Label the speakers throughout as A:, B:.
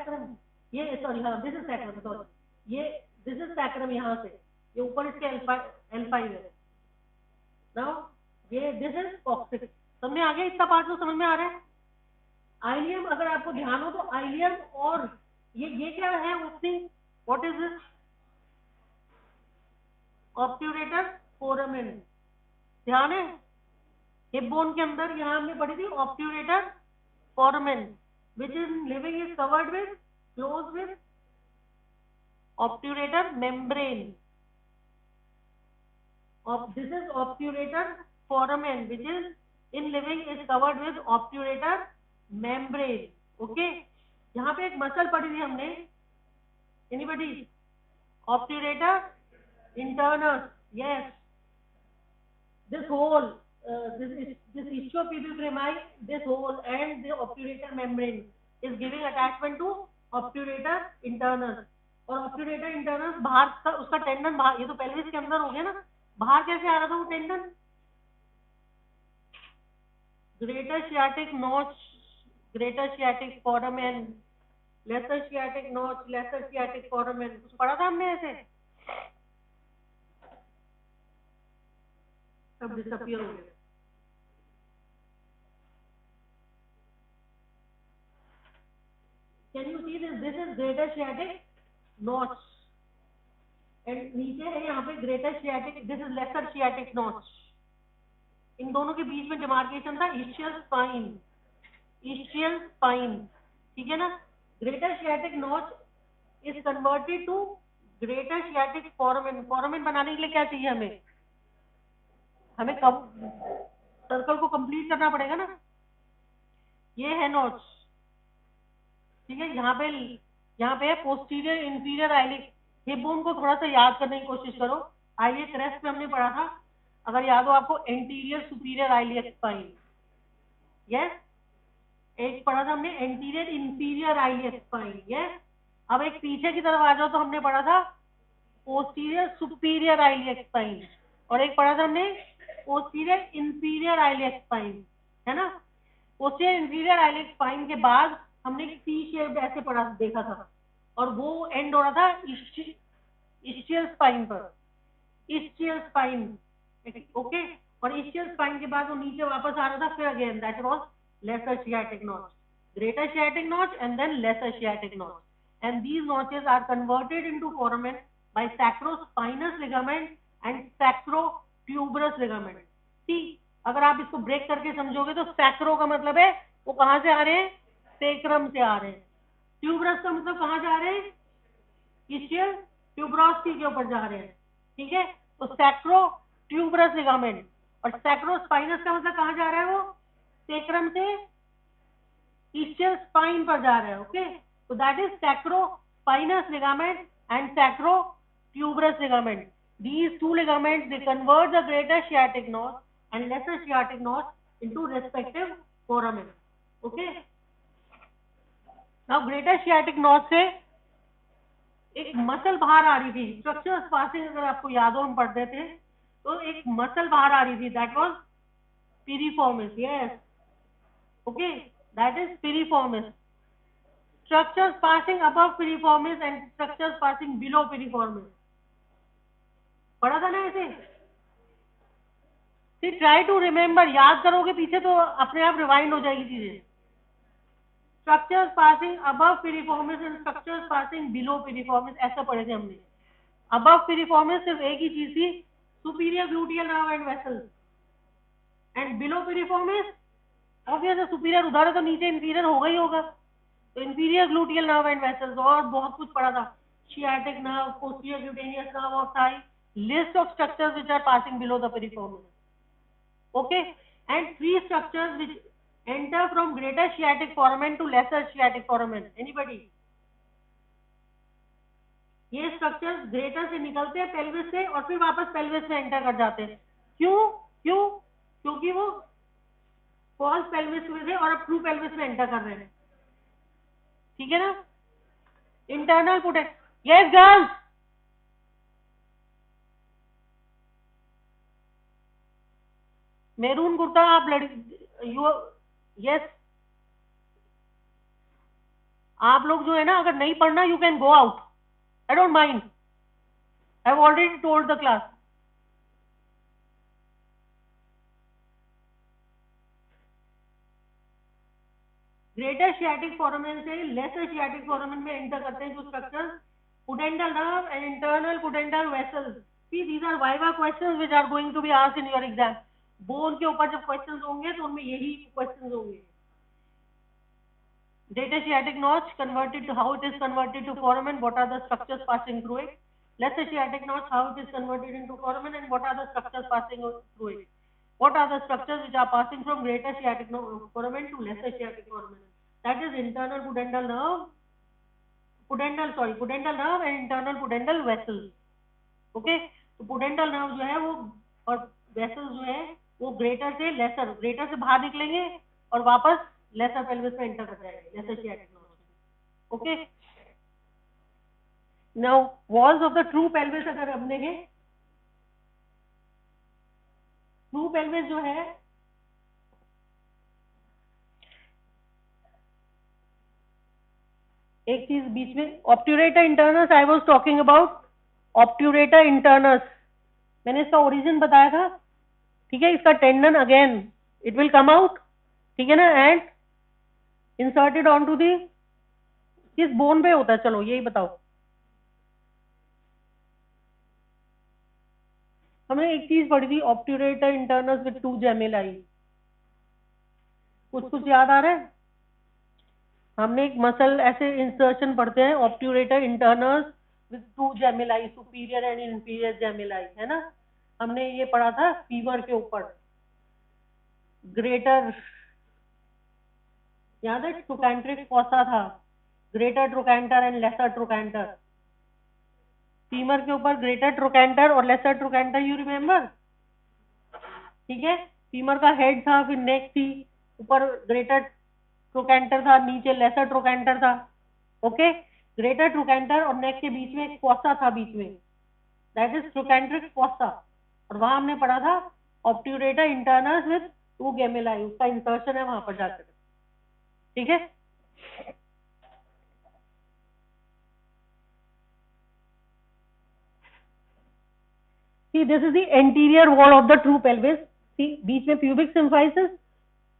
A: Sacrum, ये sorry हाँ this is sacrum, sorry ये दिस इज सैक्रम, यहाँ से ये ऊपर इसके L5 है। नाउ ये दिस इज कॉक्सिक्स। समझ में आ गया? इतना पार्ट तो समझ में आ रहा है। आइलियम अगर आपको ध्यान हो तो आइलियम और ये क्या है opening, what is this? Obturator foramen. ध्यान है? हिप बोन के अंदर यहाँ हमने पढ़ी थी obturator foramen, which in living is covered with, closed with obturator membrane. This is obturator foramen, which is in living is covered with obturator membrane. Okay? यहाँ पे एक मसल पढ़ी थी हमने, anybody? Obturator internus. Yes. This whole, this ischiopubic rami, this whole and the obturator membrane is giving attachment to obturator internus. और obturator internus बाहर का उसका टेंडन बाहर, ये तो पेल्विस के अंदर हो गया ना, बाहर कैसे आ रहा था वो tendon? Greater sciatic notch, greater sciatic foramen, lesser sciatic notch, lesser sciatic foramen, कुछ पढ़ा था हमने ऐसे? सब डिसअपियर हो गया। Can you see this? This is greater sciatic notch, and नीचे है यहाँ पे greater sciatic, this is lesser sciatic notch. इन दोनों के बीच में डिमार्केशन था ischial spine, ischial spine, ठीक है ना? Greater sciatic notch is converted to greater sciatic foramen. foramen बनाने के लिए क्या चाहिए हमें? हमें कब सर्कल को कंप्लीट करना पड़ेगा ना। ये है नॉच, ठीक है? यहाँ पे posterior inferior iliac. Hip bone को थोड़ा सा याद करने की कोशिश करो। आइलिक रेस्ट में हमने पढ़ा था, अगर याद हो आपको, anterior superior iliac spine. Yes, एक पढ़ा था हमने anterior inferior iliac spine. Yes, अब एक पीछे की तरफ आ जाओ तो हमने पढ़ा था पोस्टीरियर सुपीरियर आइलिक स्पाइन, और एक पढ़ा था हमने पोस्टीरियर इंफीरियर आइलिक स्पाइन, है ना? पोस्टीरियर इंफीरियर आइलिक स्पाइन के बाद हमने सी शेप ऐसे पढ़ा देखा था, और वो एंड हो रहा था इस्चियल स्पाइन पर, इस्चियल स्पाइन। ओके, और इस्चियल स्पाइन के बाद वो नीचे वापस आ रहा था फिर again, that was lesser sciatic notch, greater sciatic notch and then lesser sciatic notch, and these notches are converted into foramen by sacrospinous ligament and sacrotuberous ligament. ठीक, अगर आप इसको ब्रेक करके समझोगे तो सैक्रो का मतलब है वो कहाँ से आ रहे हैं? सेक्रम से आ रहे हैं। ट्यूबरस का मतलब कहाँ जा रहे हैं? इस्चियल ट्यूबरोसिटी के ऊपर जा रहे हैं, ठीक है? तो सैक्रो ट्यूबरस लिगामेंट, और सैक्रोस्पाइनस का मतलब कहाँ जा रहा है? वो सेक्रम से इस्चियल स्पाइन पर जा रहा है। ओके, तो that is sacrospinous ligament and sacrotuberous ligament. These two ligaments, they convert the greater sciatic notch and lesser sciatic notch into respective foramen. Okay. Now greater sciatic notch से एक muscle बाहर आ रही थी, स्ट्रक्चर्स पासिंग, अगर आपको याद हो हम पढ़ते थे, तो एक मसल बाहर आ रही थी, that was piriformis. Yes. Okay, that is piriformis. Structures passing above piriformis and structures passing below piriformis. पढ़ा था ना ऐसे? ट्राई टू रिमेम्बर, याद करोगे पीछे तो अपने आप रिवाइंड हो जाएगी चीजें। Structures passing above piriformis and structures passing below piriformis, ऐसा पढ़े थे हमने। अबव पिरिफॉर्मिस सिर्फ एक ही चीज थी, superior gluteal nerve and vessels, and below piriformis obvious है, सुपीरियर उधर है तो नीचे इंफीरियर होगा ही होगा, तो inferior gluteal nerve and vessels. और बहुत कुछ पढ़ा था, sciatic nerve, posterior cutaneous nerve of thigh, list of structures which are passing below the piriformis. Okay, and three structures which enter from greater sciatic foramen to lesser sciatic foramen. Anybody? ये structures greater से निकलते हैं pelvis से और फिर वापस pelvis में enter कर जाते हैं। क्यों? क्योंकि वो फॉल्स पेल्विस में थे और अब ट्रू पेल्विस में एंटर कर रहे हैं, ठीक है ना? Internal protect. Yes girls, maroon kurta आप लड़की, यू, यस, आप लोग जो है ना, अगर नहीं पढ़ना, you can go out, I don't mind, I have already told the class. Greater sciatic foramen से लेसर शियाटिक फोरामेन में एंटर करते हैं जो structure pudendal nerve and internal pudendal vessels. See, these are viva questions which are going to be asked in your exam. Bone के ऊपर जब questions होंगे तो उनमें यही क्वेश्चंस होंगे. Greater sciatic notch converted to, how it is converted to foramen, what are the structures passing through it. Lesser sciatic notch, how it is converted into foramen and what are the structures passing through it. What are the structures which are passing from greater sciatic foramen to lesser sciatic foramen? That is internal pudendal nerve, pudendal nerve and internal pudendal vessels. Okay, तो पुडेंटल nerve जो है वो और vessels जो है वो greater से laser, greater से बाहर निकलेंगे और वापस लेसर पेल्विस में एंटर कर जाएंगे, lesser sciatic nerve. Okay, now walls of the true pelvis अगर हम देखें, ट्रू पेल्विस जो है एक चीज बीच में, obturator internus, I was talking about obturator internus. मैंने इसका ओरिजिन बताया था, ठीक है. इसका tendon again it will come out, ठीक है ना, and inserted on to the, किस बोन पे होता है, चलो यही बताओ. हमने एक चीज पढ़ी थी, ऑब्ट्यूरेटर इंटरनस विद 2 जेमिलाई. कुछ याद आ रहा है? हमने एक मसल ऐसे इंसर्शन पढ़ते हैं, obturator internus with 2 gemelli, superior and inferior gemelli, है ना. हमने ये पढ़ा था फीवर के ऊपर. ग्रेटर याद है, ट्रोकैंट्रिक फॉसा था, greater trochanter and lesser trochanter. Femur के ऊपर ग्रेटर ट्रोकैंटर और लेसर ट्रोकैंटर, यू रिमेम्बर, ठीक है. फीमर का हेड था, फिर नेक थी, ऊपर ग्रेटर ट्रोकैंटर था, नीचे लेसर ट्रोकैंटर था. ओके, ग्रेटर ट्रोकैंटर और नेक के बीच में एक फॉसा था बीच में, दैट इज ट्रोकैंट्रिक फॉसा. और वहां हमने पढ़ा था ऑब्ट्यूरेटर इंटरनस विद 2 जेमिलाई, उसका इंसर्शन है वहां पर जाकर, ठीक है. See, this is the anterior wall of the true pelvis. See, बीच में pubic symphysis,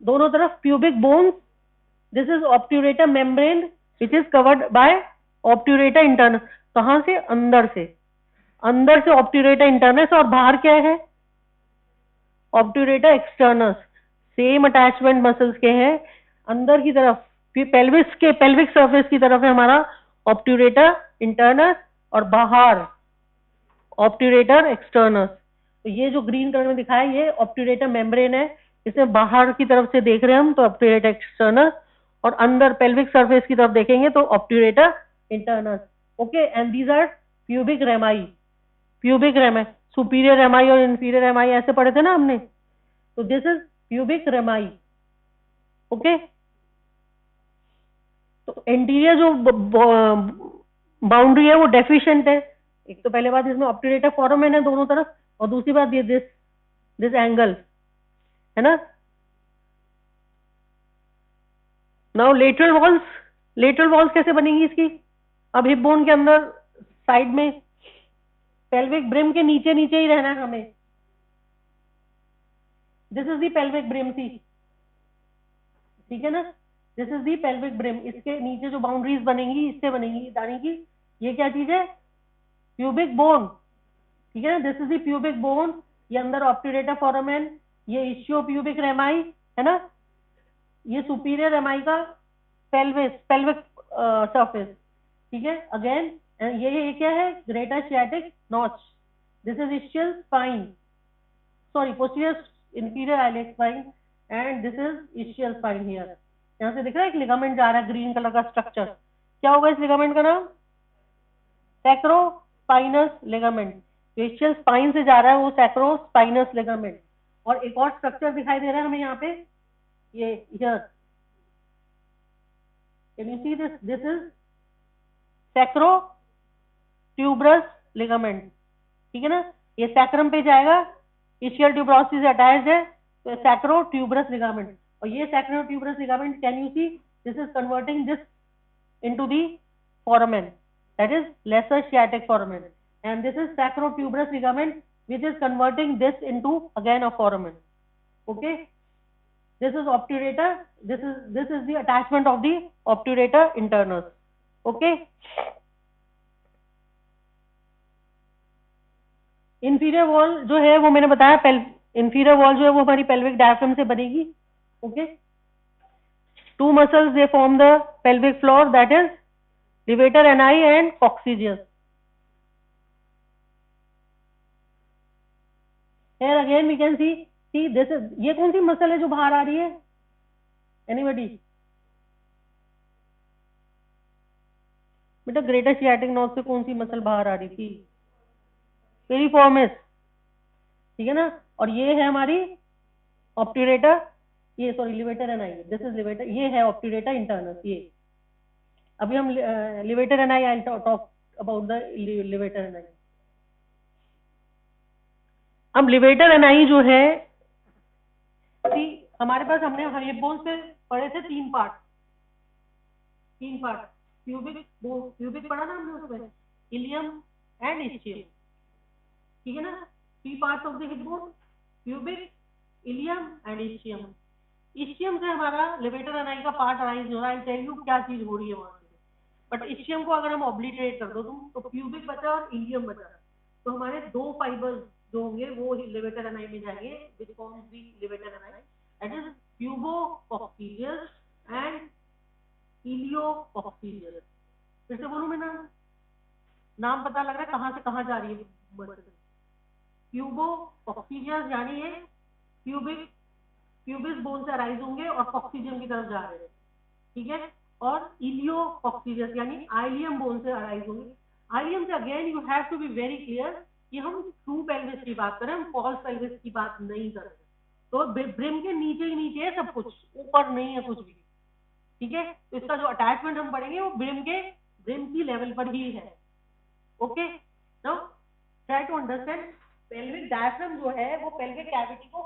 A: दोनों तरफ pubic bones. This is obturator membrane which is covered by obturator internus. कहां से? अंदर से obturator internus, और बाहर क्या है? obturator externus. Same attachment muscles के हैं. अंदर की तरफ पेल्विस के पेल्विक सरफेस की तरफ है हमारा obturator internus और बाहर ऑब्ट्यूरेटर एक्सटर्नस. तो ये जो ग्रीन कलर में दिखाया ये ऑब्ट्यूरेटर मेम्ब्रेन है, इसमें बाहर की तरफ से देख रहे हैं हम तो ऑब्ट्यूरेटर एक्सटर्नस, और अंदर पेल्विक सरफेस की तरफ देखेंगे तो obturator internus. Okay, and these are pubic rami. Pubic rami, superior rami और इंफीरियर रेमाई ऐसे पढ़े थे ना हमने, तो this is pubic rami. Okay, तो एंटीरियर जो बाउंड्री है वो डेफिशिएंट है. एक तो पहले बात, इसमें ऑब्ट्यूरेटर फोरामेन है दोनों तरफ, और दूसरी बात ये दिस एंगल है ना. नाउ लेटरल वॉल्स कैसे बनेंगी इसकी? अब हिप बोन के अंदर साइड में पेल्विक ब्रिम के नीचे ही रहना है हमें. This is the pelvic brim, see, ठीक है ना, this is the pelvic brim. इसके नीचे जो बाउंड्रीज बनेंगी इससे बनेंगी, यानी कि ये क्या चीज है? प्यूबिक बोन, ठीक है ना. This is the pubic bone, ये अंदर ऑब्ट्यूरेटर फोरामेन, ये इश्यो प्यूबिक रेमाई है ना, ये सुपीरियर रेमाई का पेल्विक सरफेस, ठीक है. अगेन ये क्या है? Greater sciatic notch. This is ischial spine, sorry posterior inferior iliac spine, and this is ischial spine here. यहाँ से दिख रहा है एक लिगामेंट जा रहा है ग्रीन कलर का स्ट्रक्चर. क्या होगा इस लिगामेंट का नाम? सैक्रोस्पाइनस लिगामेंट. इशियल स्पाइन से जा रहा है वो सैक्रोस्पाइनस लिगामेंट. और एक और स्ट्रक्चर दिखाई दे रहा है हमें यहाँ पे, ये here, can you see this? This is sacrotuberous ligament, ठीक है ना. ये सैक्रम पे जाएगा, इशियल ट्यूबरोसिस से अटैच्ड है, तो सैक्रोट्यूबरस लिगामेंट. और ये sacrotuberous ligament, can you see, this is converting this into the foramen, that is lesser sciatic foramen, and this is sacrotuberous ligament which is converting this into again a foramen. Okay, this is obturator, this is the attachment of the obturator internus. Okay, inferior wall जो है वो मैंने बताया, inferior wall जो है वो हमारी pelvic diaphragm से बनेगी. Okay, two muscles they form the pelvic floor, that is levator ani and coccygeus. Here again we can see this is, ये कौन सी मसल है जो बाहर आ रही है? Anybody? बेटा ग्रेटर सियाटिक नर्व से कौन सी मसल बाहर आ रही थी? पेरिफॉर्मिस, ठीक है ना. और ये है हमारी ऑब्ट्यूरेटर, ये sorry levator ani, this is levator, ये है ऑब्ट्यूरेटर इंटरनस. ये अभी हम levator ani, I will talk about the levator ani. अब लिवेटर एनाई जो है, हमारे पास हमने हिप बोन से पढ़े थे तीन पार्ट, प्यूबिक पढ़ा ना हमने उसमें, इलियम एंड इस्चियम, ठीक है ना. 3 parts of the hip bone, pubic, ilium and ischium. Ischium से हमारा लिवेटर एनाई का पार्ट अराइज हो रहा है. आई टेल यू क्या चीज हो रही है वहां से. बट इस्चियम को अगर हम ऑब्लिटरेट कर दो तुम, तो प्यूबिक बचा और इलियम बचा, तो हमारे 2 फाइबर्स जो होंगे वो लिवेटर एनाई में जाएंगे, which forms the levator ani, that is pubococcygeus and iliococcygeus. फिर से बोलूं मैं नाम पता लग रहा है कहां से कहां जा रही है मसल. प्यूबोकॉक्सीजियस यानी ये प्यूबिस बोन से अराइज होंगे और कॉक्सीजियम की तरफ जा रहे हैं, ठीक है. और इलियोकॉक्सीजियस यानी आइलियम बोन से अराइज होंगे. आइलियम से again you have to be very clear कि हम ट्रू पेल्विस की बात करें, हम फॉल्स पेल्विस की बात नहीं कर रहे. तो ब्रिम के नीचे ही नीचे है सब कुछ, ऊपर नहीं है कुछ भी, ठीक है. तो इसका जो अटैचमेंट हम पढ़ेंगे वो ब्रिम की लेवल पर ही है. Okay, now try to understand. Pelvic diaphragm जो है वो पेल्विक कैविटी को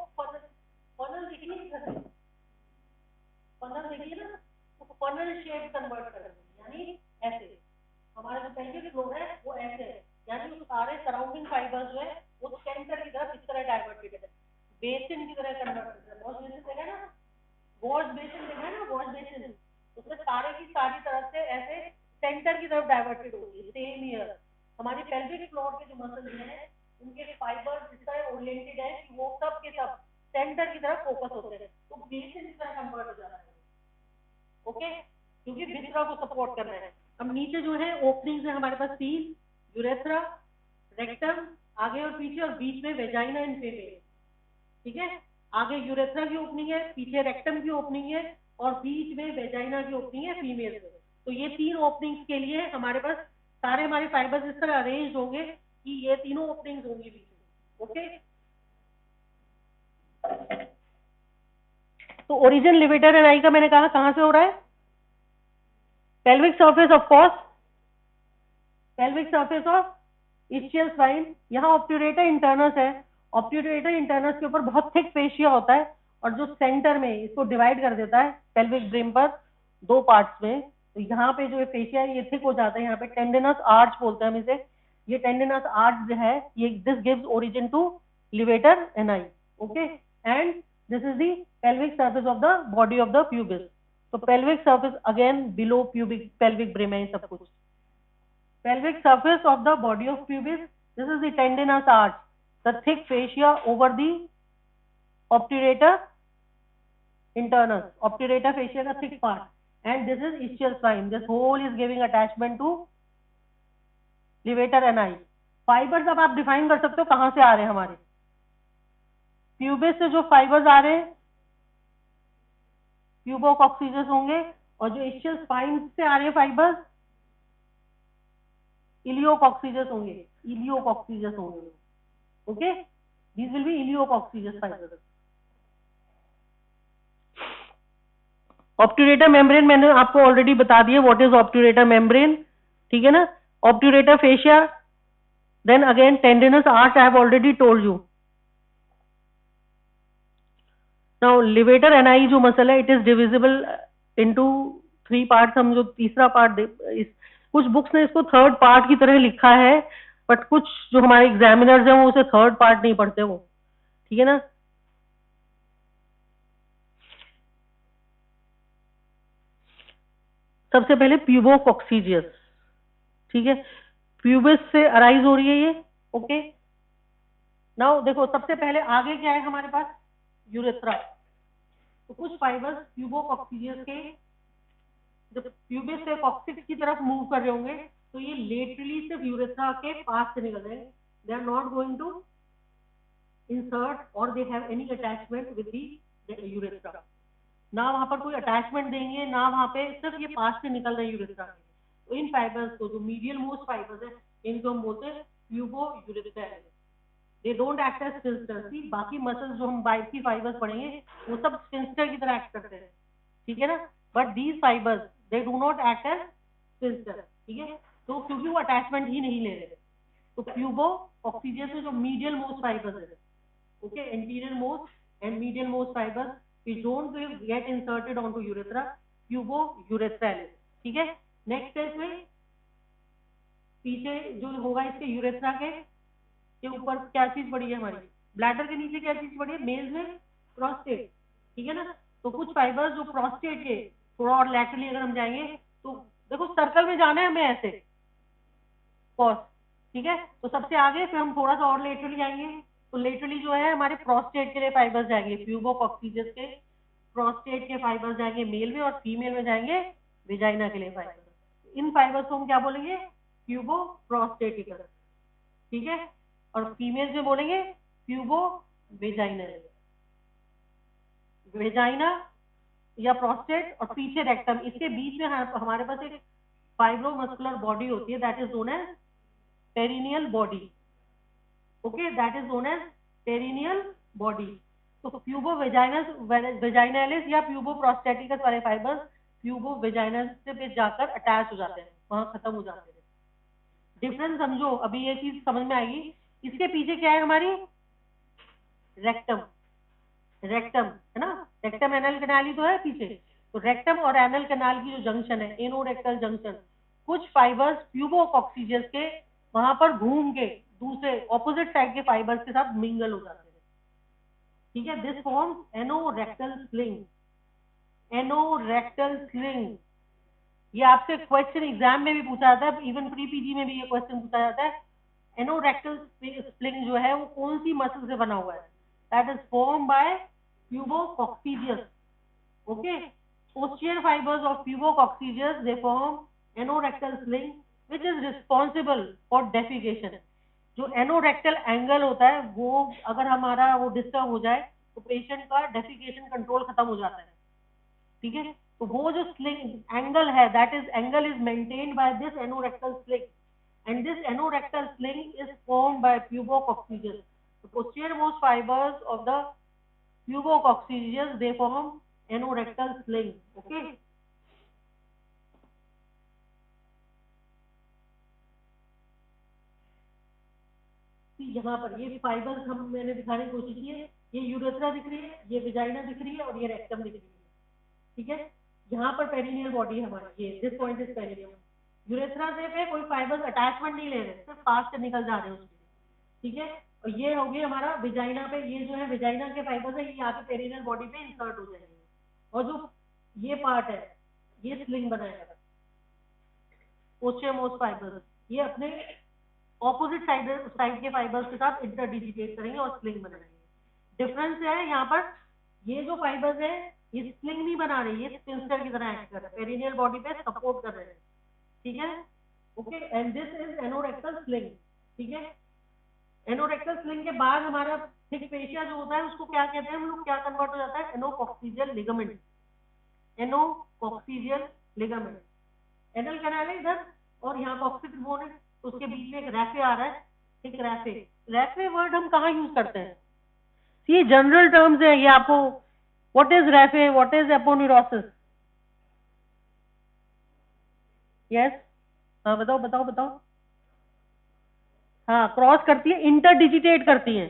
A: फनल देखिए ना, तो फनल शेप कन्वर्ट कर देंगे, यानी ऐसे हमारा जो पेल्विक फ्लोर है वो ऐसे है, यानी सारे सराउंडिंग फाइबर्स जो है वो सेंटर की तरफ इस तरह डाइवर्टेड है, बेसिन की तरह कन्वर्ट कर देंगे. वॉश बेसिन देखा ना, वॉश बेसिन देखा ना, वॉश बेसिन उसमें सारे की सारी तरफ से ऐसे सेंटर की तरफ डाइवर्टेड होगी. सेम ईयर हमारी पेल्विक फ्लोर के जो मसल हैं उनके फाइबर्स इस तरह ओरिएंटेड है कि वो सब के सब सेंटर की तरफ फोकस होते हैं, तो बेसिन की तरह कन्वर्ट हो जाता है. ओके, क्योंकि भित्रा को सपोर्ट करना है. अब नीचे जो है ओपनिंग्स है हमारे पास 3, यूरेथ्रा, रेक्टम आगे और पीछे, और बीच में वेजाइना एंड फेमेन, ठीक है. आगे यूरेथ्रा की ओपनिंग है, पीछे रेक्टम की ओपनिंग है, और बीच में वेजाइना की ओपनिंग है फीमेल में. तो ये 3 ओपनिंग्स के लिए हमारे पास सारे हमारे फाइबर्स इस तरह अरेंज होंगे कि ये तीनों ओपनिंग्स होंगी बीच में. ओके, तो ओरिजिन लिवेटर एनाई का मैंने कहा कहां से हो रहा है? Pelvic surface of course, pelvic surface of ischial spine. यहाँ ऑब्ट्यूरेटर इंटरनस है, ऑब्ट्यूरेटर इंटरनस के ऊपर बहुत थिक फेशिया होता है, और जो सेंटर में इसको डिवाइड कर देता है पेल्विक ब्रिम पर 2 पार्ट्स में. तो यहाँ पे जो फेशिया है ये थिक हो जाता है, यहाँ पे टेंडिनस आर्च बोलते हैं हम इसे. ये टेंडिनस आर्च जो है ये this gives origin to levator ani. Okay, and this is the pelvic surface of the body of the pubis. तो pelvic surface again below pubic pelvic brim है सब कुछ. pelvic surface of the body of pubis, this is the tendinous arch, the thick fascia over the obturator internus, obturator fascia का thick part, and this is ischial spine. This whole is giving attachment to levator ani. Fibres अब आप define कर सकते हो कहां से आ रहे हैं हमारे. प्यूबिस से जो फाइबर्स आ रहे हैं प्यूबोकॉक्सीजियस होंगे, और जो ischial spine से आ रहे हैं फाइबर्स इलियोकॉक्सीजियस होंगे, इलियोकॉक्सीजियस होंगे. Okay, these will be इलियोकॉक्सीजियस fibres. Obturator membrane मैंने आपको ऑलरेडी बता दिया व्हाट इज ऑब्ट्यूरेटर मेम्ब्रेन, ठीक है ना. Obturator fascia, then again tendinous arch, I have already told you. Now levator ani जो मसल है, it is divisible into 3 part, हम जो तीसरा पार्ट कुछ बुक्स ने इसको 3rd पार्ट की तरह लिखा है, बट कुछ जो हमारे एग्जामिनर्स हैं वो उसे 3rd पार्ट नहीं पढ़ते वो, ठीक है ना। सबसे पहले प्यूबोकॉक्सीजियस, ठीक है, प्यूबिस से अराइज हो रही है ये, ओके। नाउ देखो सबसे पहले आगे क्या है हमारे पास, यूरेथ्रा। तो कुछ फाइबर्स प्यूबोकॉक्सीजियस के जब प्यूबिस से कॉक्सिक्स की तरफ मूव कर रहे होंगे तो ये लेटरली सिर्फ यूरेथ्रा के पास से निकल रहे हैं, they are not going to insert और they have any attachment with the urethra. ना वहां पर कोई अटैचमेंट देंगे, ना वहां पे, सिर्फ ये पास से निकल रहे हैं यूरेथ्रा के। तो इन फाइबर्स को, जो मीडियल मोस्ट फाइबर्स है, इनको हम बोलते हैं pubo urethralis. They don't act as sphincter. सी बाकी मसल्स जो हम बाइक की फाइबर्स पढ़ेंगे वो सब स्फिंक्टर की तरह एक्ट करते हैं, ठीक है ना, but these fibres they do not act as sphincter, ठीक है। तो क्योंकि वो अटैचमेंट ही नहीं ले रहे, तो प्यूबोकॉक्सीजियस में जो मीडियल मोस्ट फाइबर्स है, okay, anterior most and medial most fibres which don't get inserted onto urethra, pubo-urethralis, ठीक है। नेक्स्ट स्टेज में पीछे जो होगा इसके यूरेथ्रा के ऊपर क्या चीज पड़ी है हमारी, ब्लैडर के नीचे क्या चीज पड़ी है, मेल्स में प्रोस्टेट, ठीक है ना। तो कुछ फाइबर्स जो प्रोस्टेट के थोड़ा और लैटरली अगर हम जाएंगे तो देखो सर्कल में जाना है हमें ऐसे कॉस, ठीक है। तो सबसे आगे फिर हम थोड़ा सा और लेटरली आएंगे, तो लेटरली जो है हमारे प्रोस्टेट के लिए फाइबर्स जाएंगे, प्यूबोकॉक्सीजियस के प्रोस्टेट के फाइबर्स जाएंगे मेल में, और फीमेल में जाएंगे विजाइना के लिए फाइबर्स। इन फाइबर्स को हम क्या बोलेंगे, प्यूबो प्रोस्टेटिकल, ठीक है। और फीमेल्स में बोलेंगे प्यूबो वेजाइनल, वेजाइना या प्रोस्टेट और पीछे रेक्टम, इसके बीच में हमारे पास एक फाइब्रोमस्कुलर बॉडी होती है, that is known as perineal body, okay, that is known as perineal body. तो प्यूबो वेजाइनलिस या प्यूबो प्रोस्टेटिकस वाले फाइबर्स प्यूबो वेजाइनल से पे जाकर अटैच हो जाते हैं, वहां खत्म हो जाते हैं। डिफरेंस समझो, अभी ये चीज समझ में आएगी। इसके पीछे क्या है हमारी, रेक्टम, रेक्टम है ना, रेक्टम एनल कैनाल ही तो है पीछे। तो रेक्टम और एनल कैनाल की जो जंक्शन है, एनोरेक्टल जंक्शन, कुछ फाइबर्स प्यूबोकॉक्सीजियस के वहां पर घूम के दूसरे ऑपोजिट साइड के फाइबर्स के साथ मिंगल हो जाते हैं, ठीक है। This forms anorectal sling, anorectal sling. ये आपसे क्वेश्चन एग्जाम में भी पूछा जाता है, इवन प्री पीजी में भी ये क्वेश्चन पूछा जाता है। एनोरेक्टल स्लिंग जो है वो कौन सी मसल से बना हुआ है, that is form by pubococcygeus, okay. posterior fibers of pubococcygeus, they form anorectal sling which is responsible for defecation। जो एनोरेक्टल एंगल होता है वो अगर हमारा वो डिस्टर्ब हो जाए तो पेशेंट का डेफिकेशन कंट्रोल खत्म हो जाता है, ठीक है। तो वो जो स्लिंग एंगल है, that is angle is maintained by this anorectal sling, and this anorectal sling is formed by pubococcygeus. The posterior most fibers of the pubococcygeus, they form anorectal sling, okay. यहाँ पर ये fibres हम मैंने दिखाने की कोशिश की है, ये यूरेथ्रा दिख रही है, ये विजाइना दिख रही है और ये रेक्टम दिख रही है, ठीक है। यहाँ पर पेरिनियल बॉडी है हमारी, ये this point is perineum. Urethra से पे कोई फाइबर्स अटैचमेंट नहीं ले रहे, सिर्फ पास से निकल जा रहे हैं उसके, ठीक है। और ये हो गई हमारा विजाइना पे, ये जो है विजाइना के फाइबर्स है, ये यहाँ पे पेरिनियल बॉडी पे इंसर्ट हो जाएंगे, और जो ये पार्ट है ये स्लिंग बनाएगा, पोस्टीरियर मोस्ट फाइबर्स, ये अपने ऑपोजिट साइड के फाइबर्स के साथ इंटरडिजिटेट करेंगे और स्लिंग बनाएंगे। डिफरेंस है यहाँ पर, ये जो फाइबर्स है ये स्लिंग नहीं बना रहे, ये स्पिंस्टर की तरह एक्ट कर रहे हैं, पेरिनियल बॉडी पे सपोर्ट कर रहे हैं, ठीक है, okay. And this is anorectal sling, ठीक है। एनोरेक्टल स्लिंग के बाद हमारा थिक फेशिया जो होता है उसको क्या कहते हैं हम लोग, क्या कन्वर्ट हो जाता है, एनोकॉक्सीजियल लिगामेंट, एनोकॉक्सीजियल लिगामेंट। एनल कैनाल है इधर और यहाँ कॉक्सिक बोन है, तो उसके बीच में एक रैफे आ रहा है, एक रैफे। रैफे वर्ड हम कहाँ यूज करते हैं, ये जनरल टर्म्स है, ये आपको what is raphe, what is aponeurosis, yes, हाँ बताओ बताओ बताओ। हाँ, क्रॉस करती है, इंटरडिजिटेट करती है,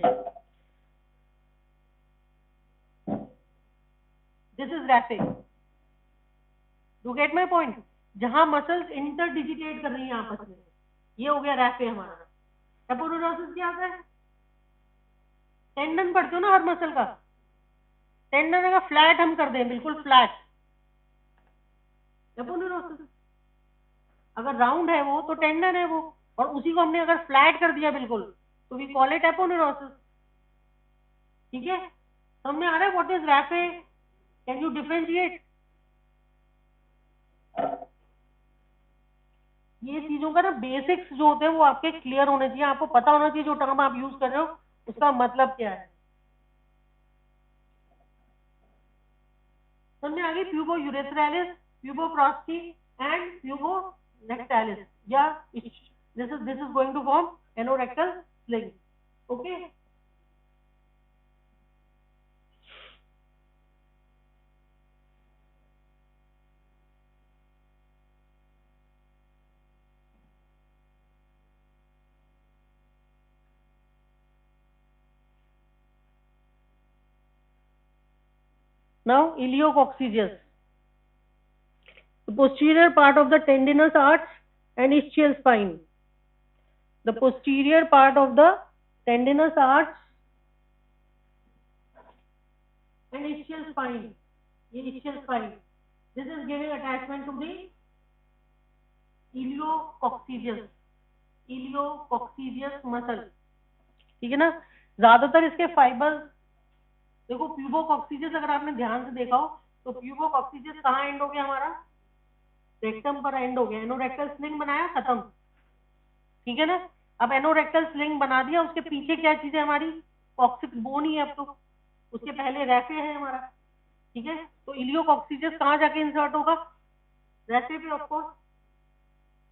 A: this is raphe, you get my point, जहां मसल्स इंटरडिजिटेट कर रही हैं आपस में, ये हो गया रैफे हमारा। एपोन्यूरोसिस क्या आता है? टेंडन पढ़ते हो ना हर मसल का, टेंडन अगर फ्लैट हम कर दें, बिल्कुल फ्लैट, एपोन्यूरोसिस। अगर राउंड है वो तो टेंडन है वो, और उसी को हमने अगर फ्लैट कर दिया बिल्कुल तो वी कॉल इट एपोन्यूरोसिस। ठीक है, समझ आ रहा है what is raphe? Can you differentiate? ये चीजों का ना बेसिक्स जो होते हैं वो आपके क्लियर होने चाहिए, आपको पता होना चाहिए जो टर्म आप यूज कर रहे हो उसका मतलब क्या है। समझ आ गई? प्यूबो यूरेथ्रैलिस, प्यूबो प्रोस्टी एंड प्यूबो रेक्टालिस, या this is going to form anorectal sling. Okay, now iliococcygeus, the posterior part of the tendinous arch and ischial spine, the posterior part of the tendinous arch and ischial spine, ये ischial spine, this is giving attachment to the iliococcygeus, iliococcygeus muscle। ठीक है ना, ज्यादातर इसके fibres देखो, प्यूबोकॉक्सीजियस अगर आपने ध्यान से देखा हो तो प्यूबोकॉक्सीजियस कहाँ एंड हो गया हमारा? रेक्टम पर एंड हो गया, एनोरेक्टल स्लिंग बनाया, खत्म। ठीक है ना, अब एनोरेक्टल स्लिंग बना दिया, उसके पीछे क्या चीज है हमारी? कॉक्सिक्स बोन ही है अब तो, उसके पहले रैफे है हमारा। ठीक है, तो इलियोकॉक्सीजियस कहाँ जाके इंसर्ट होगा? रैफे पे ऑफकोर्स।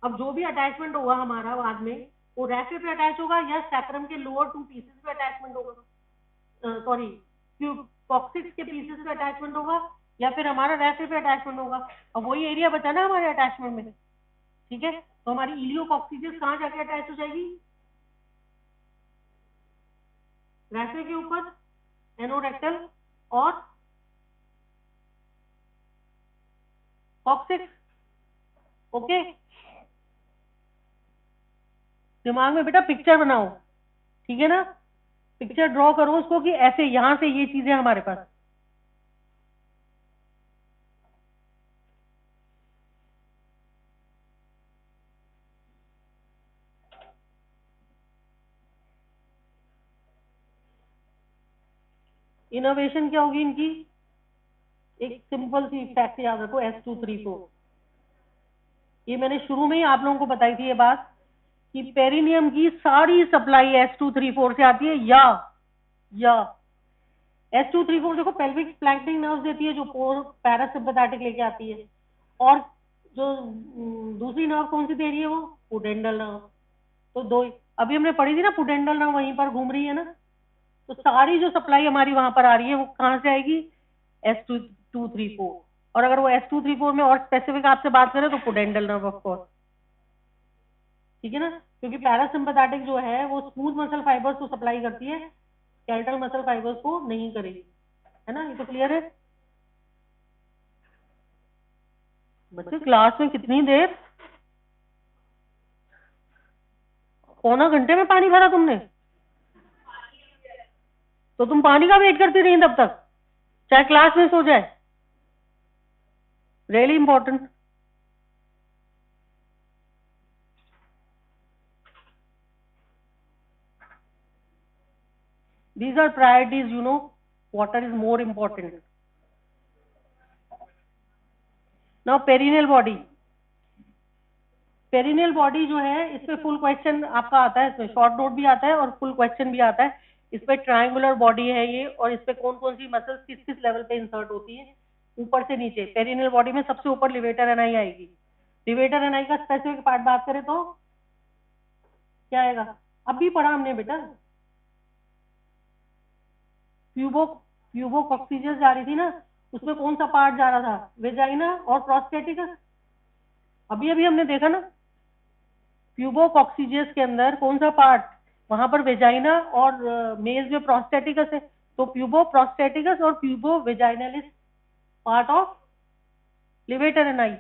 A: अब जो भी अटैचमेंट होगा हमारा बाद में वो रैफे पे अटैच होगा या सैक्रम के लोअर 2 पीसेस पे अटैचमेंट होगा, सॉरी कॉक्सिक्स के पीसेस पे अटैचमेंट होगा या फिर हमारा रैफे पे अटैचमेंट होगा। अब वही एरिया बचा ना हमारे अटैचमेंट में। ठीक है, तो हमारी इलियोकॉक्सीजियस कहाँ जाके अटैच हो जाएगी? रैफे के ऊपर, एनोरेक्टल और कॉक्सिक्स। ओके, दिमाग में बेटा पिक्चर बनाओ, ठीक है ना, पिक्चर ड्रॉ करो उसको कि ऐसे यहां से ये चीजें हमारे पास। इनोवेशन क्या होगी इनकी? एक सिंपल सी फैक्ट याद रखो, S234। ये मैंने शुरू में ही आप लोगों को बताई थी ये बात कि पेरिनियम की सारी सप्लाई S234 से आती है, या S234 देखो पेल्विक फ्लैंकिंग नर्व देती है जो पैरासिम्पैथेटिक लेके आती है, और जो दूसरी नर्व कौन सी दे रही है? वो पुडेंडल नर्व। तो दो अभी हमने पढ़ी थी ना, पुडेंडल नर्व वहीं पर घूम रही है ना, तो सारी जो सप्लाई हमारी वहां पर आ रही है वो कहां से आएगी? S234। और अगर वो S234 में और स्पेसिफिक आपसे बात करें तो पुडेंडल नर्व ऑफ कोर्स। ठीक है ना, क्योंकि पैरासिम्पैथेटिक जो है वो स्मूथ मसल फाइबर्स को सप्लाई करती है, स्केलेटल मसल फाइबर्स को नहीं करेगी, है ना? ये तो क्लियर है बच्चे? क्लास में कितनी देर? पौना घंटे में पानी भरा तुमने? तो तुम पानी का वेट करती रही तब तक, चाहे क्लास में सो जाए? Really important. These are priorities, you know, water is more important. Now perineal body, perineal body जो है इस पे फुल क्वेश्चन आपका आता है, इसमें शॉर्ट नोट भी आता है और फुल क्वेश्चन भी आता है। इस पे ट्रायंगुलर बॉडी है ये, और इस पे कौन कौन सी मसल्स किस किस लेवल पे इंसर्ट होती है, ऊपर से नीचे। पेरिनियल बॉडी में सबसे ऊपर लिवेटर एनाई आएगी। लिवेटर एनाई का स्पेसिफिक पार्ट बात करें तो क्या आएगा? अभी पढ़ा हमने बेटा, प्यूबोकॉक्सीजियस जा रही थी ना, उसमें कौन सा पार्ट जा रहा था? वेजाइना और प्रोस्टेटिकस। अभी अभी हमने देखा ना, प्यूबोकॉक्सीजियस के अंदर कौन सा पार्ट? वहां पर वेजाइना और मेल में प्रोस्टेटिकस है, तो प्यूबो प्रोस्टेटिकस और pubo vaginalis part of levator ani,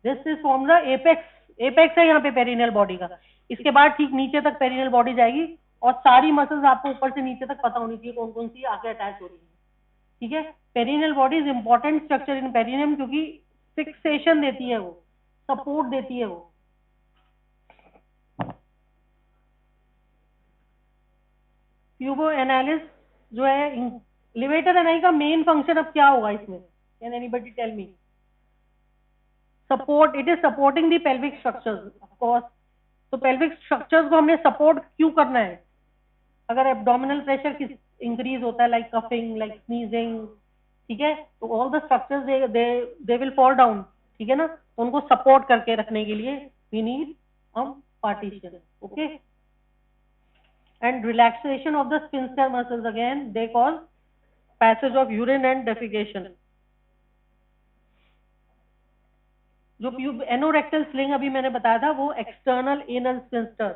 A: this is from the apex, apex है यहाँ पे पेरिनियल बॉडी का, इसके बाद ठीक नीचे तक पेरिनियल बॉडी जाएगी और सारी मसल्स आपको ऊपर से नीचे तक पता होनी चाहिए कौन कौन सी आगे अटैच हो रही है, ठीक है। Perineal body is important structure in perineum क्योंकि फिक्सेशन देती है, वो सपोर्ट देती है वो। प्यूबो एनालिस जो है, लिवेटर एनाई का मेन फंक्शन अब क्या होगा इसमें, can anybody tell me? Support, it is supporting the pelvic structures of course. तो पेल्विक स्ट्रक्चर्स को हमने सपोर्ट क्यों करना है? अगर एब्डोमिनल प्रेशर किस इंक्रीज होता है, लाइक कफिंग, लाइक स्नीजिंग, ठीक है, तो all the structures they will fall down, ठीक है ना, तो उनको सपोर्ट करके रखने के लिए we need partition, okay. And relaxation of the sphincter muscles, again they cause passage of urine and defecation. जो एनोरेक्टल स्लिंग अभी मैंने बताया था वो एक्सटर्नल एनल स्फिंक्टर।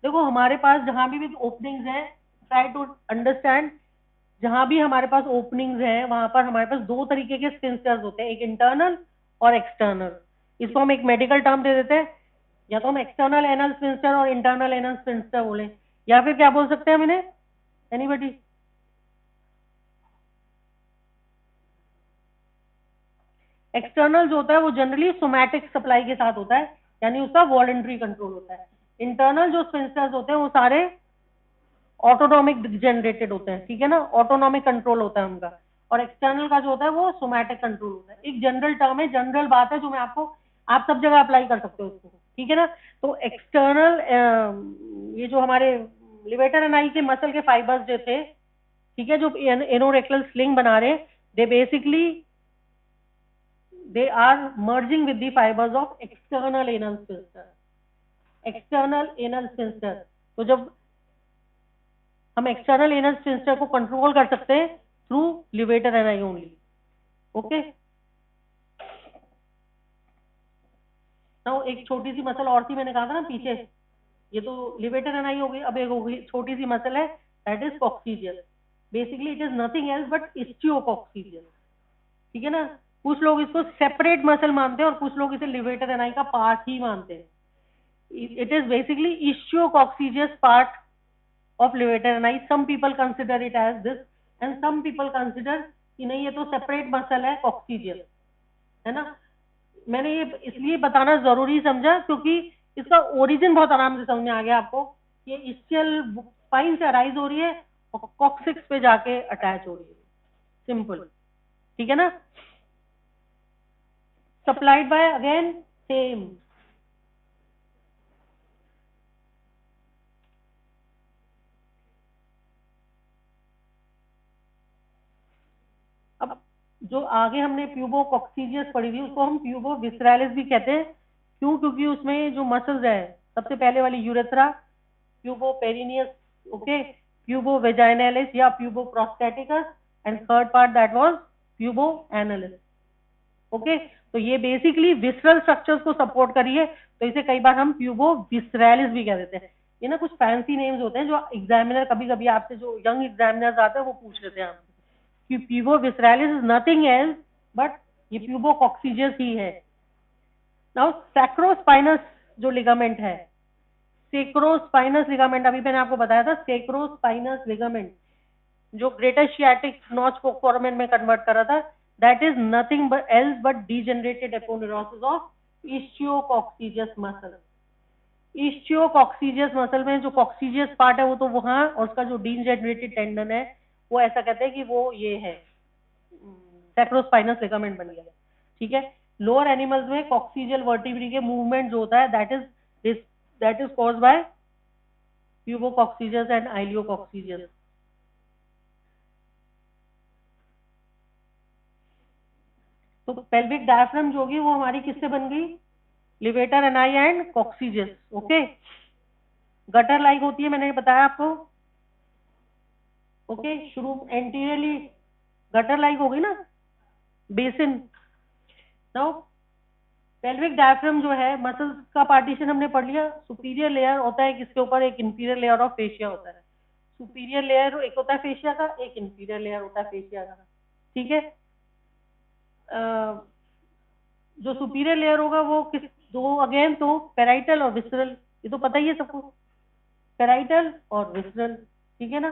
A: देखो हमारे पास जहां भी ओपनिंग्स हैं, ट्राई टू अंडरस्टैंड, जहां भी हमारे पास ओपनिंग्स हैं वहां पर हमारे पास दो तरीके के स्फिंक्टर्स होते हैं, एक इंटरनल और एक्सटर्नल। इसको हम एक मेडिकल टर्म दे देते हैं, या तो हम एक्सटर्नल एनल स्फिंक्टर और इंटरनल एनल स्फिंक्टर बोले, या फिर क्या बोल सकते हैं हम इन्हें, एनीबॉडी? एक्सटर्नल जो होता है वो जनरली सोमैटिक सप्लाई के साथ होता है, यानी उसका वॉलंटरी कंट्रोल होता है। इंटरनल जो स्फिंक्टर्स होते हैं वो सारे ऑटोनॉमिक जनरेटेड होते हैं, ठीक है ना, ऑटोनॉमिक कंट्रोल होता है उनका। और एक्सटर्नल का जो होता है वो सोमैटिक कंट्रोल होता है। एक जनरल टर्म है, जनरल बात है जो मैं आपको, आप सब जगह अप्लाई कर सकते हो उसको, ठीक है ना। तो एक्सटर्नल, ये जो हमारे लिवेटर एनाई के मसल के फाइबर्स जो थे, ठीक है, जो एनोरेक्टल स्लिंग बना रहे, they basically they are merging with the fibers of external anal sphincter, external anal sphincter। तो जब हम एक्सटर्नल एनल स्फिंक्टर को कंट्रोल कर सकते हैं through levator एनाई only, okay. Now एक छोटी सी मसल और थी, मैंने कहा था ना पीछे, ये तो लिवेटर एनाई हो गई, अब एक हो गई छोटी सी मसल है, that is coccygeus. Basically it is nothing else but ischiococcygeus, ठीक है ना। कुछ लोग इसको सेपरेट मसल मानते हैं और कुछ लोग इसे लिवेटर एनाई का पार्ट ही मानते हैं। It is basically ischiococcygeus part of levator ani. some people consider it as this and some people consider कि नहीं ये तो सेपरेट मसल है, कॉक्सीजियस है ना। मैंने ये इसलिए बताना जरूरी समझा क्योंकि इसका ओरिजिन बहुत आराम से समझ में आ गया आपको। ये इस्चियल स्पाइन से अराइज हो रही है और कॉक्सिक्स पे जाके अटैच हो रही है, सिंपल, ठीक है ना। सप्लाइड बाय अगेन सेम, अब जो आगे हमने प्यूबो कॉक्सीजियस पढ़ी थी उसको हम प्यूबो विसरालिस भी कहते हैं। क्यों? क्योंकि उसमें जो मसल्स है, सबसे पहले वाली यूरेथ्रा, प्यूबो पेरिनियस, ओके, प्यूबो वेजाइनालिस या pubo prostaticus, and third part that was pubo analis, okay. तो ये बेसिकली विसरल स्ट्रक्चर्स को सपोर्ट करी है, तो इसे कई बार हम प्यूबो विसरालिस भी कह देते हैं। ये ना कुछ फैंसी नेम्स होते हैं जो एग्जामिनर कभी कभी आपसे, जो यंग एग्जामिनर्स आते हैं वो पूछ लेते हैं आपसे कि प्यूबो विसरालिस इज नथिंग एल्स बट ये प्यूबो कॉक्सीजियस ही है। नाउ सैक्रोस्पाइनस जो लिगामेंट है, सेक्रोस्पाइनस लिगामेंट, अभी मैंने आपको बताया था सेक्रोस्पाइनस लिगामेंट जो ग्रेटर शियाटिक नॉच को फोरामेन में कन्वर्ट कर रहा था, that is nothing but else but degenerated aponeurosis of ischiococcygeus muscle. Ischiococcygeus muscle में जो कॉक्सीजियस पार्ट है वो तो वहां, और उसका जो डीजेनरेटेड टेंडन है वो ऐसा कहते हैं कि वो ये है, सैक्रोस्पाइनस लिगामेंट बन गया, ठीक है। लोअर एनिमल्स में कॉक्सीजियल वर्टिब्री के मूवमेंट जो होता है that is caused by pubococcygeus and iliococcygeus. तो पेल्विक डायफ्राम जो होगी वो हमारी किससे बन गई? Levator ani and coccygeus, okay. Gutter like होती है, मैंने बताया आपको, ओके। शुरू एंटीरियरली गटर लाइक होगी ना, बेसिन। नाउ पेल्विक डायफ्राम जो है, मसल्स का पार्टीशन हमने पढ़ लिया। सुपीरियर लेयर होता है किसके ऊपर? एक इंफीरियर लेयर ऑफ फेशिया होता है। सुपीरियर लेयर एक होता है फेशिया का, एक इंफीरियर लेयर होता है फेशिया का, ठीक है। जो सुपीरियर लेयर होगा वो किस दो अगेन तो पेराइटल और विसरल, ये तो पता ही है सबको, पेराइटल और विसरल, ठीक है ना।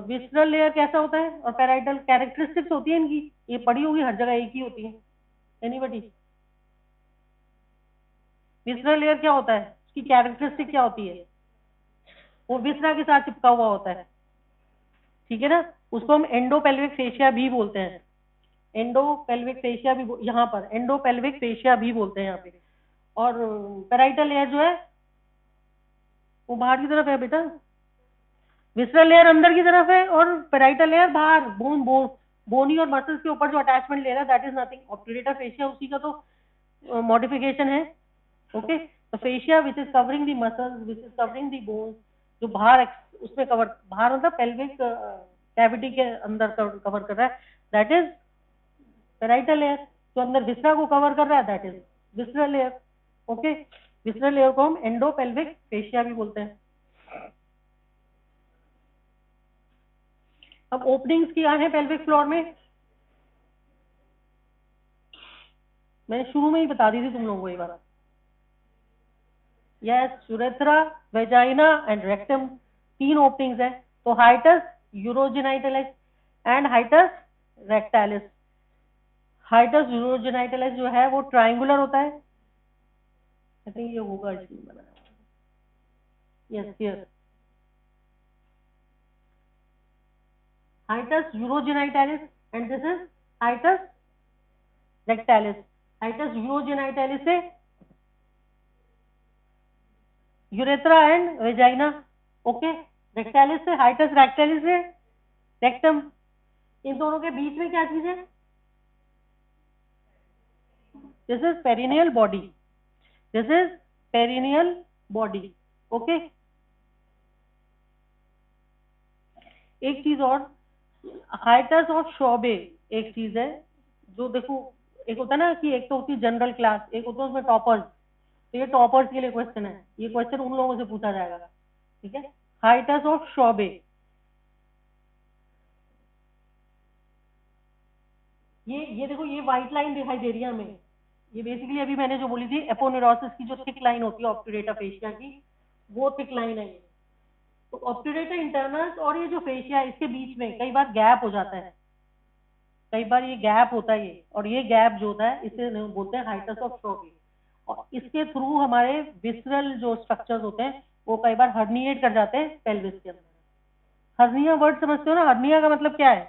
A: विसरल लेयर कैसा होता है और पेराइटल कैरेक्टरिस्टिक्स होती है इनकी, ये पढ़ी होगी हर जगह एक ही होती है। एनीबडी, विसरल लेयर क्या होता है, उसकी कैरेक्टरिस्टिक क्या होती है, वो विसरा के साथ चिपका हुआ होता है, ठीक है ना। उसको हम एंडोपेल्विक फेशिया भी बोलते हैं, एंडोपेल्विक फेशिया भी, यहाँ पर एंडोपेल्विक फेशिया भी बोलते हैं यहाँ पे। और पेराइटल लेयर जो है वो बाहर की तरफ है बेटा, विसरल लेयर अंदर की तरफ है और पेराइटल लेयर बाहर, बोनी और मसल्स के ऊपर जो अटैचमेंट ले रहा है that is nothing, obturator fascia उसी का तो मॉडिफिकेशन है। ओके, तो fascia which is covering the muscles, which is covering the bones, जो बाहर उसमें कवर, बाहर मतलब पेल्विक कैविटी के अंदर कवर कर रहा है, दैट इज पेराइटल लेयर। जो अंदर विसरा को कवर कर रहा है that is visceral layer. Okay, visceral layer को हम एंडोपेल्विक फेशिया भी बोलते हैं। अब ओपनिंग्स क्या है पेल्विक फ्लोर में, मैंने शुरू में ही बता दी थी तुम लोगों को ये बात। Yes, urethra, vagina and rectum, तीन ओपनिंग्स है। तो hiatus urogenitalis and hiatus rectalis. Hiatus यूरोजेनाइटलिस जो है वो ट्राइंगुलर होता है, आई थिंक ये होगा इसमें बनाया, yes here hiatus urogenitalis and this is hiatus rectalis. Hiatus urogenitalis से urethra and vagina, okay. Rectalis से हाइटस रेक्टालिस से रेक्टम। इन दोनों के बीच में क्या चीज है, this is perineal body, this is perineal body, okay. एक चीज और, हाइटस ऑफ शोबे एक चीज है जो देखो, एक होता है ना कि एक तो होती है जनरल क्लास, एक होता है उसमें टॉपर्स, तो ये टॉपर्स के लिए क्वेश्चन है, ये क्वेश्चन उन लोगों से पूछा जाएगा, ठीक है। हाइटस ऑफ शोबे, ये देखो ये व्हाइट लाइन दिखाई दे रही है हमें, ये बेसिकली अभी मैंने जो बोली थी एपोनेरोसिस की जो थिक लाइन होती है ऑब्ट्यूरेटर फेशिया की, वो थिक लाइन है ये। तो ऑब्ट्यूरेटर इंटरनल्स और ये जो फेशिया है इसके बीच में कई बार गैप हो जाता है, कई बार ये गैप होता है ये, और ये गैप जो होता है इसे बोलते हैं हाइटस ऑफ शोबे। और इसके थ्रू हमारे विसरल जो स्ट्रक्चर्स होते हैं वो कई बार हर्निएट कर जाते हैं पेल्विस के अंदर। हर्निया वर्ड समझते हो ना, हर्निया का मतलब क्या है,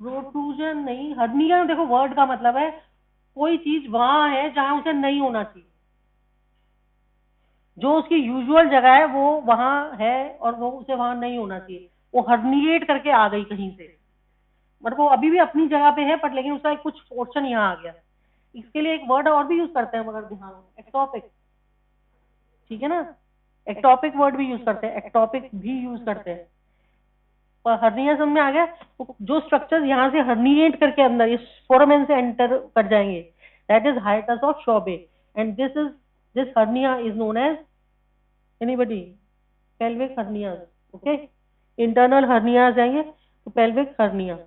A: प्रोट्रूजन नहीं, हर्निया देखो वर्ड का मतलब है कोई चीज वहां है जहां उसे नहीं होना चाहिए, जो उसकी यूजुअल जगह है वो वहां है और वो उसे वहां नहीं होना चाहिए, वो हर्निएट करके आ गई कहीं से, मतलब वो अभी भी अपनी जगह पे है पर लेकिन उसका एक कुछ पोर्शन यहाँ आ गया। इसके लिए एक वर्ड और भी यूज करते हैं मगर ध्यान, एक्टोपिक, ठीक है ना, एक्टोपिक वर्ड भी यूज करते हैं, एक्टोपिक भी यूज करते हैं। और हर्निया समझ में आ गया, तो जो स्ट्रक्चर्स यहाँ से हर्निएट करके अंदर इस फोरामेन से एंटर कर जाएंगे that is hiatus of Schwalbe, and this hernia is known as anybody pelvic hernia, okay. Internal hernia जाएंगे तो पेल्विक हर्निया।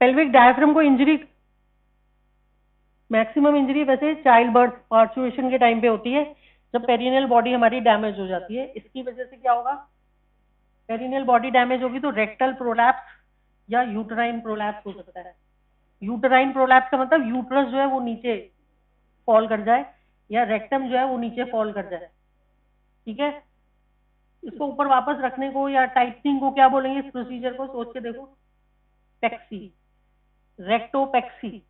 A: पेल्विक डायफ्राम को इंजरी, मैक्सिमम इंजरी वैसे चाइल्ड बर्थ पार्चुरेशन के टाइम पे होती है, जब पेरिनियल बॉडी हमारी डैमेज हो जाती है। इसकी वजह से क्या होगा, पेरिनियल बॉडी डैमेज होगी तो रेक्टल प्रोलैप्स या यूटराइन प्रोलैप्स हो सकता है। यूटराइन प्रोलैप्स का मतलब यूट्रस जो है वो नीचे फॉल कर जाए या रेक्टम जो है वो नीचे फॉल कर जाए, ठीक है। इसको ऊपर वापस रखने को या टाइटनिंग को क्या बोलेंगे, इस प्रोसीजर को सोच के देखो, पेक्सी, रेक्टोपेक्सी,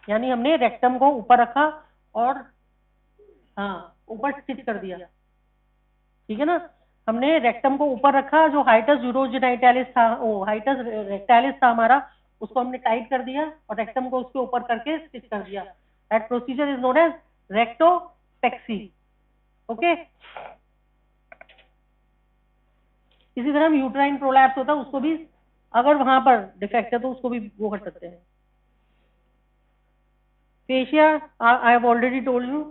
A: यानी हमने रेक्टम को ऊपर रखा और हाँ ऊपर स्टिच कर दिया, ठीक है ना। हमने रेक्टम को ऊपर रखा, जो हाइटस यूरोजेनाइटालिस था, वो हाइटस रेक्टालिस था हमारा, उसको हमने टाइट कर दिया और रेक्टम को उसके ऊपर करके स्टिच कर दिया, that procedure is known as rectopexy, okay. इसी तरह हम यूट्राइन प्रोलैप्स होता है उसको भी, अगर वहां पर डिफेक्ट है तो उसको भी वो कर सकते हैं। Fascia I have already told you,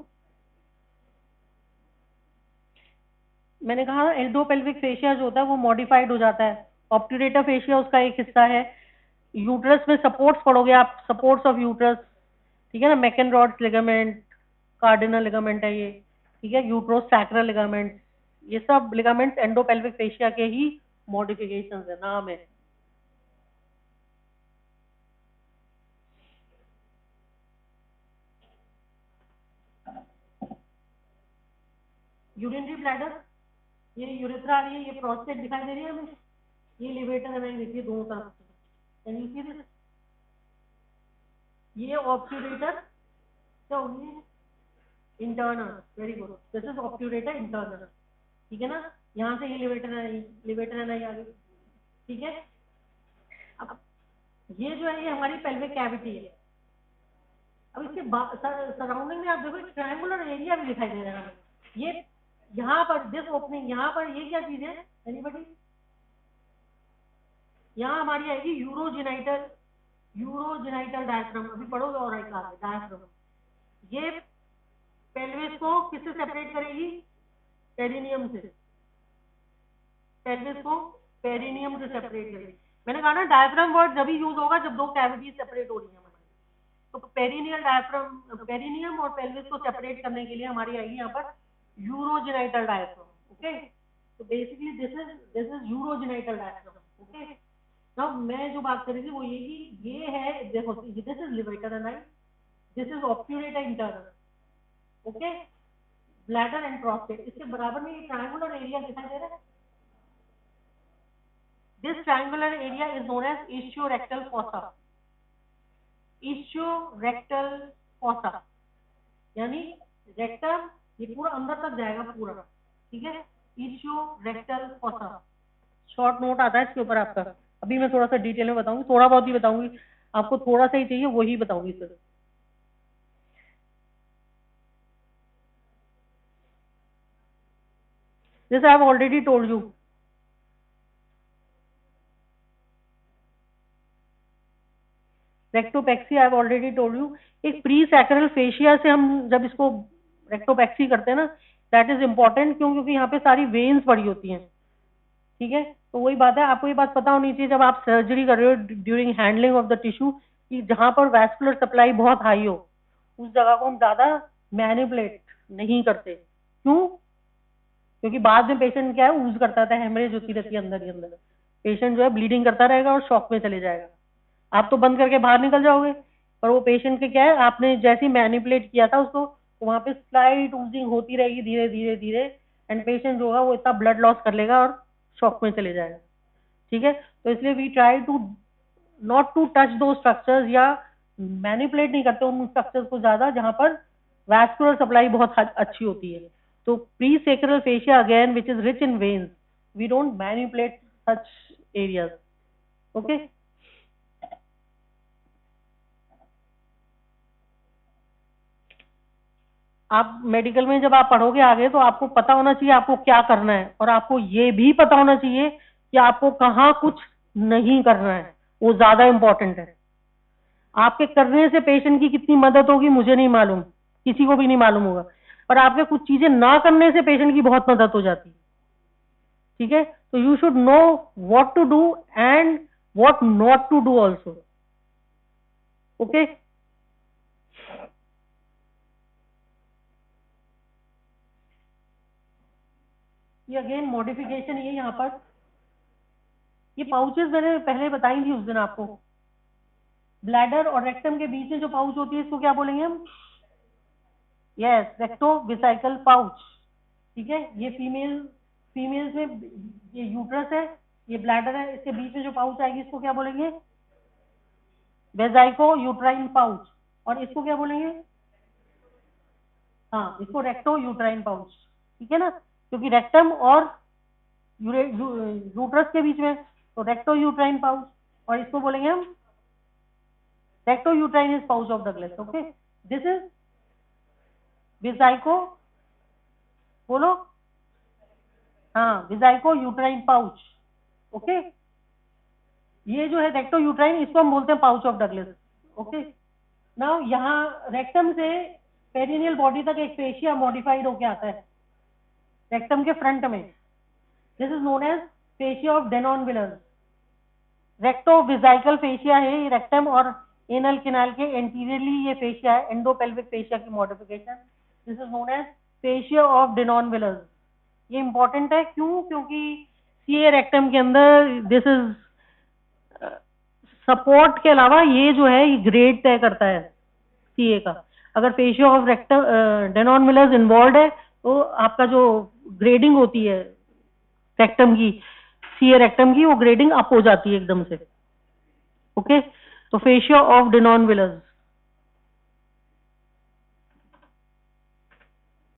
A: मैंने कहा एंडोपेल्विक फेशिया जो होता है वो मॉडिफाइड हो जाता है, ऑब्ट्यूरेटर फेशिया उसका एक हिस्सा है। यूट्रस में सपोर्ट्स पढ़ोगे आप, सपोर्ट्स ऑफ यूट्रस, ठीक है ना, मैकेनरॉड्स लिगामेंट, कार्डिनल लिगामेंट है ये, ठीक है, यूट्रोसैक्रल लिगामेंट, ये सब लिगामेंट्स एंडोपेल्विक फेशिया के ही मॉडिफिकेशंस है, नाम है। यूरिनरी ब्लैडर, ये यूरेथ्रा आ रही है, ये प्रोस्टेट दिखाई दे रही है हमें, ये लिवेटर है, देखिए दोनों तरफ से, कैन यू सी दिस, ये ऑब्ट्यूरेटर क्या होगी, internal, very good, this is obturator internal, ठीक है ना, यहाँ से ये लिवेटर है ना ये आगे, ठीक है। अब ये जो है ये हमारी पेल्विक कैविटी है। अब इसके सराउंडिंग में आप देखो एक ट्रायंगुलर एरिया भी दिखाई दे रहा है, ये यहाँ पर दिस ओपनिंग, यहाँ पर ये क्या चीज है एनीबॉडी, यहाँ हमारी आएगी यूरोजेनाइटल, यूरोजेनाइटल डायफ्राम, अभी पढ़ोगे और एक डायफ्राम, ये पेल्विस को किससे सेपरेट करेगी, पेरिनियम से, पेल्विस को पेरिनियम से सेपरेट करेगी। मैंने कहा ना डायफ्राम वर्ड जब भी यूज होगा जब दो कैविटी सेपरेट हो रही है हमारी, तो पेरिनियल डायफ्राम, पेरिनियम और पेल्विस को सेपरेट करने के लिए हमारी आएगी यहाँ पर यूरोजेनाइटल डायफ्राम, ओके। तो basically this is urogenital diaphragm, okay. Now मैं जो बात कर रही थी वो ये कि ये है, देखो this is levator and this is obturator internal, okay, bladder and prostate, इसके बराबर में ये ट्रायंगुलर एरिया दिखाई दे रहा है, this triangular area is known as ischiorectal fossa, ischiorectal fossa, यानी रेक्टम ये पूरा अंदर तक जाएगा पूरा, ठीक है, इस्चियोरेक्टल फॉसा, शॉर्ट नोट आता है इसके ऊपर आपका, अभी मैं थोड़ा सा डिटेल में बताऊंगी, थोड़ा बहुत ही बताऊंगी, आपको थोड़ा सा ही चाहिए वही बताऊंगी सर। जैसे I have already told you, rectopexy I have already told you, एक प्री सैक्रल फेशिया से हम जब इसको रेक्टोपेक्सी करते हैं ना, दैट इज इंपॉर्टेंट, क्यों, क्योंकि यहाँ पे सारी वेन्स पड़ी होती हैं, ठीक है। तो वही बात है, आपको ये बात पता होनी चाहिए जब आप सर्जरी कर रहे हो during handling of the tissue, कि जहां पर वैस्कुलर सप्लाई बहुत हाई हो उस जगह को हम ज्यादा मैनिपुलेट नहीं करते, क्यों, क्योंकि बाद में पेशेंट क्या है यूज करता था, हेमरेज होती रहती है अंदर ही अंदर, पेशेंट जो है ब्लीडिंग करता रहेगा और शॉक में चले जाएगा, आप तो बंद करके बाहर निकल जाओगे, पर वो पेशेंट के क्या है आपने जैसे ही मैनिपुलेट किया था उसको, तो वहां पे स्लाइट यूजिंग होती रहेगी धीरे धीरे धीरे, एंड पेशेंट जो होगा वो इतना ब्लड लॉस कर लेगा और शॉक में चले जाएगा, ठीक है। तो इसलिए we try to not to touch those structures, या मैनिपुलेट नहीं करते उन स्ट्रक्चर्स को ज्यादा जहां पर वैस्कुलर सप्लाई बहुत अच्छी होती है। तो presacral fascia again which is rich in veins, we don't manipulate such areas, okay. आप मेडिकल में जब आप पढ़ोगे आगे तो आपको पता होना चाहिए आपको क्या करना है, और आपको ये भी पता होना चाहिए कि आपको कहाँ कुछ नहीं करना है, वो ज्यादा इंपॉर्टेंट है। आपके करने से पेशेंट की कितनी मदद होगी मुझे नहीं मालूम, किसी को भी नहीं मालूम होगा, पर आपके कुछ चीजें ना करने से पेशेंट की बहुत मदद हो जाती है, ठीक है। तो you should know what to do and what not to do also, okay. ये अगेन मॉडिफिकेशन ये यहाँ पर, ये पाउचेस मैंने पहले बताई थी उस दिन आपको, ब्लैडर और रेक्टम के बीच में जो पाउच होती है इसको क्या बोलेंगे हम, यस, रेक्टो विसाइकल पाउच, ठीक है। ये फीमेल्स में ये यूट्रस है, ये ब्लैडर है, इसके बीच में जो पाउच आएगी इसको क्या बोलेंगे, वेजाइको यूट्राइन पाउच, और इसको क्या बोलेंगे, हाँ इसको रेक्टो यूट्राइन पाउच, ठीक है ना, क्योंकि रेक्टम और यूट्रस के बीच में, तो रेक्टो यूट्राइन पाउच, और इसको बोलेंगे हम recto uterine is pouch of Douglas, okay. This is vesico, बोलो, हाँ विजाइको यूट्राइन पाउच, ओके। ये जो है रेक्टो यूट्राइन इसको हम बोलते हैं pouch of Douglas, okay. Now यहाँ रेक्टम से पेरिनियल बॉडी तक एक फेशिया मॉडिफाइड होके आता है, रेक्टम के फ्रंट में, this is known as fascia of Denonvilliers. Rectovesical fascia है ये रेक्टम और एनल कैनाल के एंटीरियरली ये फेशिया है, एंडोपेल्विक फेशिया की modification, this is known as fascia of Denonvilliers. ये इंपॉर्टेंट है क्यों? क्योंकि सीए रेक्टम के अंदर दिस इज सपोर्ट के अलावा ये जो है ये ग्रेड तय करता है सीए का। अगर fascia of rectum Denon wheelers involve है तो आपका जो ग्रेडिंग होती है रेक्टम की, सीए रेक्टम की, वो ग्रेडिंग अप हो जाती है एकदम से। ओके, तो फेशिया ऑफ डेनॉन विलर्स